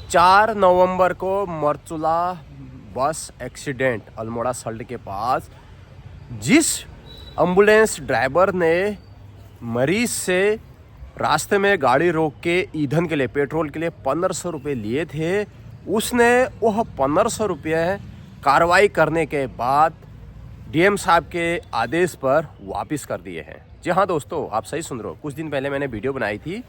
4 नवंबर को मरचुला बस एक्सीडेंट अल्मोड़ा सल्ट के पास, जिस एम्बुलेंस ड्राइवर ने मरीज से रास्ते में गाड़ी रोक के ईंधन के लिए, पेट्रोल के लिए 1500 रुपये लिए थे, उसने वह 1500 रुपये कार्रवाई करने के बाद डीएम साहब के आदेश पर वापस कर दिए हैं। जी हाँ दोस्तों, आप सही सुन रहे हो। कुछ दिन पहले मैंने वीडियो बनाई थी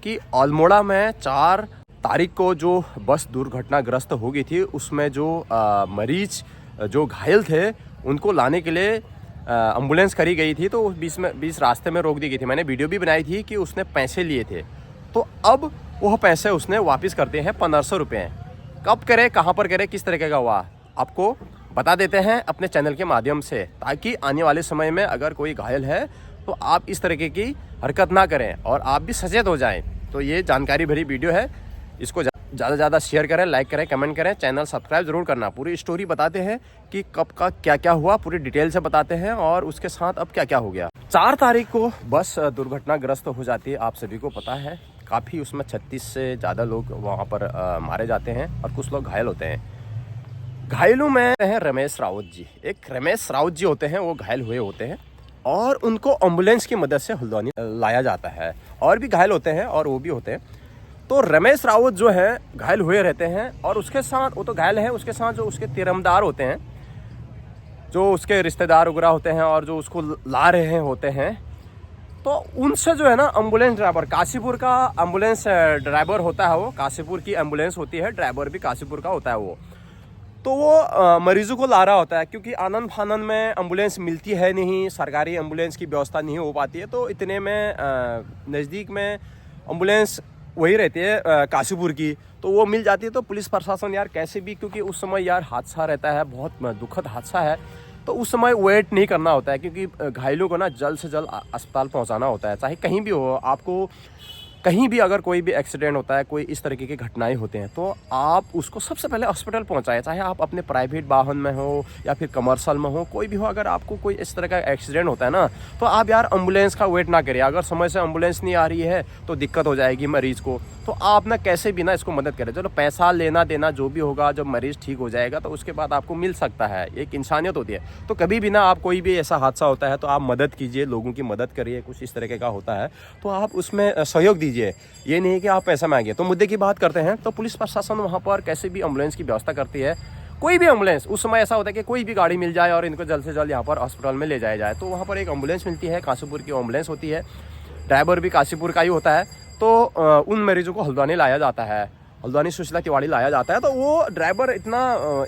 कि अल्मोड़ा में 4 तारीख को जो बस दुर्घटनाग्रस्त हो गई थी, उसमें जो मरीज जो घायल थे उनको लाने के लिए एम्बुलेंस करी गई थी, तो बीच रास्ते में रोक दी गई थी। मैंने वीडियो भी बनाई थी कि उसने पैसे लिए थे, तो अब वह पैसे उसने वापस करते हैं 1500 रुपये। कब करे, कहाँ पर करे, किस तरीके का हुआ, आपको बता देते हैं अपने चैनल के माध्यम से, ताकि आने वाले समय में अगर कोई घायल है तो आप इस तरीके की हरकत ना करें और आप भी सचेत हो जाएं। तो ये जानकारी भरी वीडियो है, इसको ज़्यादा से ज़्यादा शेयर करें, लाइक करें, कमेंट करें, चैनल सब्सक्राइब जरूर करना। पूरी स्टोरी बताते हैं कि कब का क्या क्या हुआ, पूरी डिटेल से बताते हैं और उसके साथ अब क्या क्या हो गया। 4 तारीख को बस दुर्घटनाग्रस्त हो जाती है, आप सभी को पता है। काफ़ी उसमें 36 से ज़्यादा लोग वहाँ पर मारे जाते हैं और कुछ लोग घायल होते हैं। घायलों में हैं रमेश रावत जी। एक रमेश रावत जी होते हैं, वो घायल हुए होते हैं और उनको एम्बुलेंस की मदद से हल्द्वानी लाया जाता है। और भी घायल होते हैं और वो भी होते हैं। तो रमेश रावत जो है घायल हुए रहते हैं और उसके साथ, वो तो घायल है, उसके साथ जो उसके तीरमदार होते हैं, जो उसके रिश्तेदार वगैरह होते हैं और जो उसको ला रहे होते हैं, तो उनसे जो है ना एम्बुलेंस ड्राइवर, काशीपुर का एम्बुलेंस ड्राइवर होता है वो, काशीपुर की एम्बुलेंस होती है, ड्राइवर भी काशीपुर का होता है वो, तो वो मरीजों को ला रहा होता है। क्योंकि आनंद फानंद में एम्बुलेंस मिलती है नहीं, सरकारी एम्बुलेंस की व्यवस्था नहीं हो पाती है, तो इतने में नज़दीक में एम्बुलेंस वही रहती है काशीपुर की, तो वो मिल जाती है। तो पुलिस प्रशासन यार कैसे भी, क्योंकि उस समय यार हादसा रहता है, बहुत दुखद हादसा है, तो उस समय वेट नहीं करना होता है, क्योंकि घायलों को ना जल्द से जल्द अस्पताल पहुंचाना होता है। चाहे कहीं भी हो, आपको कहीं भी अगर कोई भी एक्सीडेंट होता है, कोई इस तरीके की घटनाएं होते हैं, तो आप उसको सबसे पहले हॉस्पिटल पहुंचाएं। चाहे आप अपने प्राइवेट वाहन में हो या फिर कमर्शियल में हो, कोई भी हो, अगर आपको कोई इस तरह का एक्सीडेंट होता है ना, तो आप यार एम्बुलेंस का वेट ना करिए। अगर समय से एम्बुलेंस नहीं आ रही है तो दिक्कत हो जाएगी मरीज को, तो आप ना कैसे भी ना इसको मदद करें। चलो पैसा लेना देना जो भी होगा, जब मरीज ठीक हो जाएगा तो उसके बाद आपको मिल सकता है, एक इंसानियत होती है। तो कभी भी ना आप कोई भी ऐसा हादसा होता है तो आप मदद कीजिए, लोगों की मदद करिए। कुछ इस तरीके का होता है तो आप उसमें सहयोग दीजिए, ये नहीं कि आप पैसा मांगिए। तो मुद्दे की बात करते हैं, तो पुलिस प्रशासन वहाँ पर कैसे भी एम्बुलेंस की व्यवस्था करती है। कोई भी एम्बुलेंस, उस समय ऐसा होता है कि कोई भी गाड़ी मिल जाए और इनको जल्द से जल्द यहाँ पर हॉस्पिटल में ले जाया जाए, तो वहाँ पर एक एम्बुलेंस मिलती है, काशीपुर की एम्बुलेंस होती है, ड्राइवर भी काशीपुर का ही होता है। तो उन मरीजों को हल्द्वानी लाया जाता है, हल्द्वानी सुशीला तिवारी लाया जाता है। तो वो ड्राइवर इतना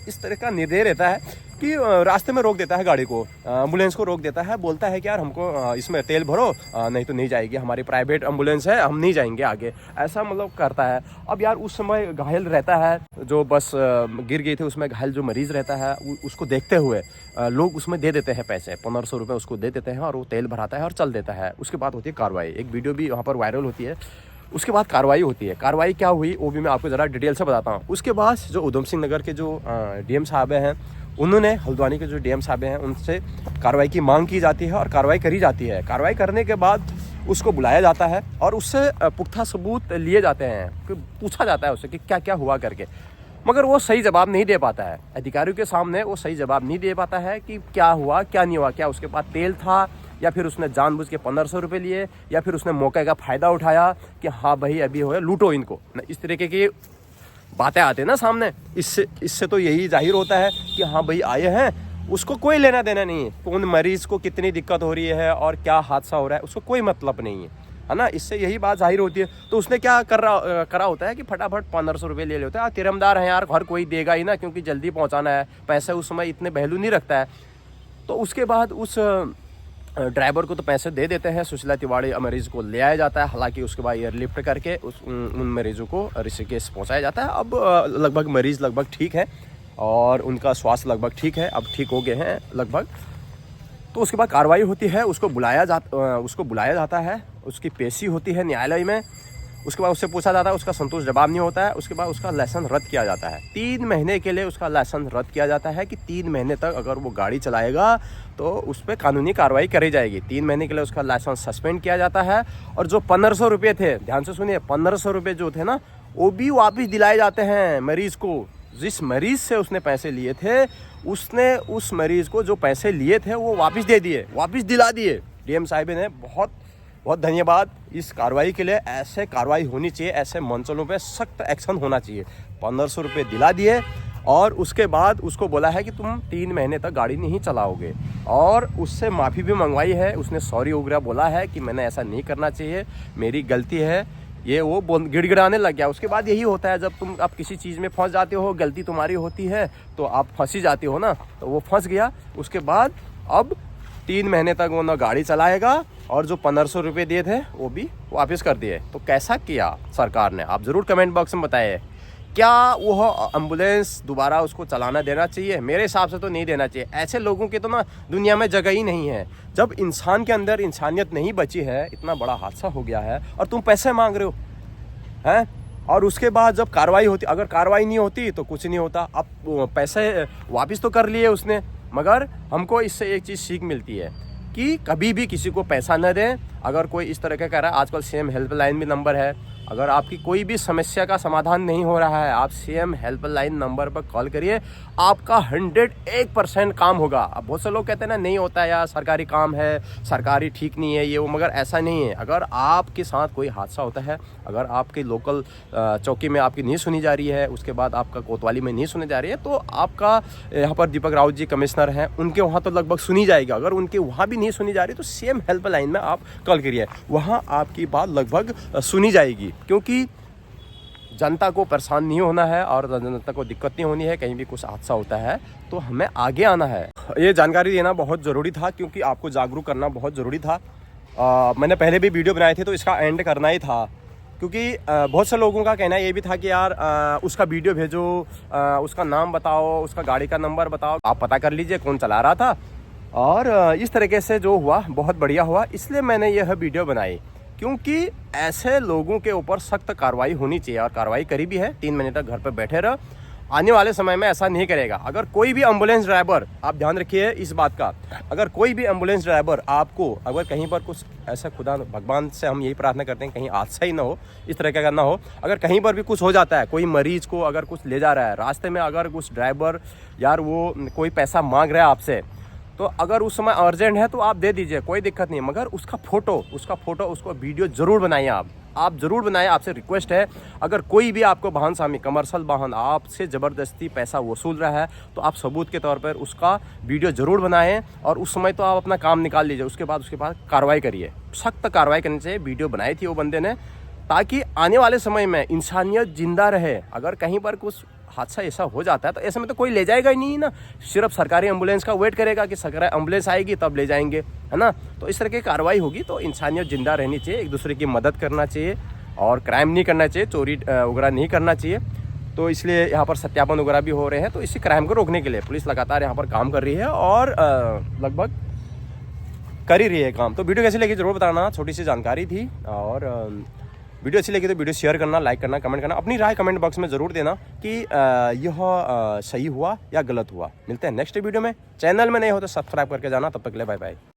इस तरह का निर्दय रहता है कि रास्ते में रोक देता है गाड़ी को, एम्बुलेंस को रोक देता है, बोलता है कि यार हमको इसमें तेल भरो, नहीं तो नहीं जाएगी, हमारी प्राइवेट एम्बुलेंस है, हम नहीं जाएंगे आगे, ऐसा मतलब करता है। अब यार उस समय घायल रहता है, जो बस गिर गई थी उसमें घायल जो मरीज रहता है, उसको देखते हुए लोग उसमें दे देते हैं पैसे, 1500 रुपये उसको दे देते हैं और वो तेल भराता है और चल देता है। उसके बाद होती है कार्रवाई, एक वीडियो भी वहाँ पर वायरल होती है। उसके बाद कार्रवाई होती है। कार्रवाई क्या हुई वो भी मैं आपको ज़रा डिटेल से बताता हूँ। उसके बाद जो उधम सिंह नगर के जो डीएम साहब हैं, उन्होंने हल्द्वानी के जो डीएम साहब हैं उनसे कार्रवाई की मांग की जाती है और कार्रवाई करी जाती है। कार्रवाई करने के बाद उसको बुलाया जाता है और उससे पुख्ता सबूत लिए जाते हैं, पूछा जाता है उससे कि क्या क्या हुआ करके, मगर वो सही जवाब नहीं दे पाता है। अधिकारियों के सामने वो सही जवाब नहीं दे पाता है कि क्या हुआ क्या नहीं हुआ, क्या उसके पास तेल था या फिर उसने जानबूझ के 1500 रुपये लिए, या फिर उसने मौके का फ़ायदा उठाया कि हाँ भाई अभी हो लूटो इनको, इस तरीके की बातें आते हैं ना सामने। इससे तो यही जाहिर होता है कि हाँ भाई आए हैं, उसको कोई लेना देना नहीं है, कौन मरीज़ को कितनी दिक्कत हो रही है और क्या हादसा हो रहा है, उसको कोई मतलब नहीं है ना। इससे यही बात जाहिर होती है। तो उसने क्या करा होता है कि फटाफट 1500 रुपये ले लेते हैं। तिरमदार हैं यार, घर कोई देगा ही ना, क्योंकि जल्दी पहुंचाना है, पैसे उस समय इतने वैल्यू नहीं रखता है। तो उसके बाद उस ड्राइवर को तो पैसे दे देते हैं, सुशीला तिवारी मरीज़ को ले आया जाता है। हालांकि उसके बाद एयरलिफ्ट करके उन मरीज़ों को ऋषिकेश पहुंचाया जाता है। अब लगभग मरीज़ लगभग ठीक है और उनका स्वास्थ्य लगभग ठीक है, अब ठीक हो गए हैं लगभग। तो उसके बाद कार्रवाई होती है, उसको बुलाया जाता है, उसकी पेशी होती है न्यायालय में। उसके बाद उससे पूछा जाता है, उसका संतोष जवाब नहीं होता है। उसके बाद उसका लाइसेंस रद्द किया जाता है। 3 महीने के लिए उसका लाइसेंस रद्द किया जाता है कि 3 महीने तक अगर वो गाड़ी चलाएगा तो उस पर कानूनी कार्रवाई करी जाएगी। 3 महीने के लिए उसका लाइसेंस सस्पेंड किया जाता है। और जो 1500 रुपये थे, ध्यान से सुनिए, 1500 रुपये जो थे ना, वो भी वापस दिलाए जाते हैं मरीज़ को। जिस मरीज़ से उसने पैसे लिए थे, उसने उस मरीज़ को जो पैसे लिए थे वो वापस दे दिए, वापस दिला दिए। डीएम साहिब ने बहुत बहुत धन्यवाद इस कार्रवाई के लिए। ऐसे कार्रवाई होनी चाहिए, ऐसे मंचलों पे सख्त एक्शन होना चाहिए। 1500 रुपये दिला दिए और उसके बाद उसको बोला है कि तुम 3 महीने तक गाड़ी नहीं चलाओगे, और उससे माफ़ी भी मंगवाई है। उसने सॉरी वगैरह बोला है कि मैंने ऐसा नहीं करना चाहिए, मेरी गलती है, ये वो गिड़गिड़ाने लग गया। उसके बाद यही होता है, जब आप किसी चीज़ में फंस जाते हो, गलती तुम्हारी होती है तो आप फंसी जाते हो ना, तो वो फंस गया। उसके बाद अब 3 महीने तक वो ना गाड़ी चलाएगा, और जो 1500 रुपये दिए थे वो भी वापस कर दिए। तो कैसा किया सरकार ने, आप ज़रूर कमेंट बॉक्स में बताइए। क्या वह एम्बुलेंस दोबारा उसको चलाना देना चाहिए? मेरे हिसाब से तो नहीं देना चाहिए। ऐसे लोगों की तो ना दुनिया में जगह ही नहीं है। जब इंसान के अंदर इंसानियत नहीं बची है, इतना बड़ा हादसा हो गया है और तुम पैसे मांग रहे हो हैं, और उसके बाद जब कार्रवाई होती, अगर कार्रवाई नहीं होती तो कुछ नहीं होता। अब पैसे वापस तो कर लिए उसने, मगर हमको इससे एक चीज़ सीख मिलती है कि कभी भी किसी को पैसा न दें। अगर कोई इस तरह का कह रहा है, आजकल सीएम हेल्पलाइन भी नंबर है, अगर आपकी कोई भी समस्या का समाधान नहीं हो रहा है, आप सीएम हेल्पलाइन नंबर पर कॉल करिए, आपका 101% काम होगा। अब बहुत से लोग कहते हैं ना, नहीं होता है यार, सरकारी काम है, सरकारी ठीक नहीं है ये वो, मगर ऐसा नहीं है। अगर आपके साथ कोई हादसा होता है, अगर आपके लोकल चौकी में आपकी नहीं सुनी जा रही है, उसके बाद आपका कोतवाली में नहीं सुनी जा रही है, तो आपका यहाँ पर दीपक राउत जी कमिश्नर हैं, उनके वहाँ तो लगभग सुनी जाएगी। अगर उनके वहाँ भी नहीं सुनी जा रही तो सीएम हेल्पलाइन में आप कॉल करिए, वहाँ आपकी बात लगभग सुनी जाएगी। क्योंकि जनता को परेशान नहीं होना है और जनता को दिक्कत नहीं होनी है। कहीं भी कुछ हादसा होता है तो हमें आगे आना है। ये जानकारी देना बहुत ज़रूरी था, क्योंकि आपको जागरूक करना बहुत ज़रूरी था। मैंने पहले भी वीडियो बनाए थे तो इसका एंड करना ही था, क्योंकि बहुत से लोगों का कहना ये भी था कि यार उसका वीडियो भेजो, उसका नाम बताओ, उसका गाड़ी का नंबर बताओ, आप पता कर लीजिए कौन चला रहा था। और इस तरीके से जो हुआ बहुत बढ़िया हुआ, इसलिए मैंने यह वीडियो बनाई, क्योंकि ऐसे लोगों के ऊपर सख्त कार्रवाई होनी चाहिए। और कार्रवाई करी भी है, 3 महीने तक घर पर बैठे रहो। आने वाले समय में ऐसा नहीं करेगा। अगर कोई भी एम्बुलेंस ड्राइवर, आप ध्यान रखिए इस बात का, अगर कोई भी एम्बुलेंस ड्राइवर आपको, अगर कहीं पर कुछ ऐसा, खुदा भगवान से हम यही प्रार्थना करते हैं कहीं हादसा ही ना हो, इस तरह का ना हो, अगर कहीं पर भी कुछ हो जाता है, कोई मरीज को अगर कुछ ले जा रहा है रास्ते में, अगर कुछ ड्राइवर यार वो कोई पैसा मांग रहा है आपसे, तो अगर उस समय अर्जेंट है तो आप दे दीजिए, कोई दिक्कत नहीं, मगर उसका फोटो उसको वीडियो ज़रूर बनाइए। आप ज़रूर बनाएं, आपसे रिक्वेस्ट है। अगर कोई भी आपको वाहन स्वामी, कमर्शियल वाहन आपसे ज़बरदस्ती पैसा वसूल रहा है, तो आप सबूत के तौर पर उसका वीडियो ज़रूर बनाएं, और उस समय तो आप अपना काम निकाल लीजिए। उसके बाद कार्रवाई करिए, सख्त कार्रवाई करनी चाहिए। वीडियो बनाई थी वो बंदे ने, ताकि आने वाले समय में इंसानियत जिंदा रहे। अगर कहीं पर कुछ हादसा ऐसा हो जाता है तो ऐसे में तो कोई ले जाएगा ही नहीं ना, सिर्फ सरकारी एम्बुलेंस का वेट करेगा कि सरकारी एम्बुलेंस आएगी तब ले जाएंगे, है ना। तो इस तरह की कार्रवाई होगी तो इंसानियत जिंदा रहनी चाहिए, एक दूसरे की मदद करना चाहिए, और क्राइम नहीं करना चाहिए, चोरी वगैरह नहीं करना चाहिए। तो इसलिए यहाँ पर सत्यापन वगैरह भी हो रहे हैं। तो इसी क्राइम को रोकने के लिए पुलिस लगातार यहाँ पर काम कर रही है, और लगभग कर ही रही है काम। तो वीडियो कैसी लगी जरूर बताना, छोटी सी जानकारी थी। और वीडियो अच्छी लगी तो वीडियो शेयर करना, लाइक करना, कमेंट करना, अपनी राय कमेंट बॉक्स में ज़रूर देना कि यह सही हुआ या गलत हुआ। मिलते हैं नेक्स्ट वीडियो में। चैनल में नहीं हो तो सब्सक्राइब करके जाना। तब तक के लिए बाय बाय।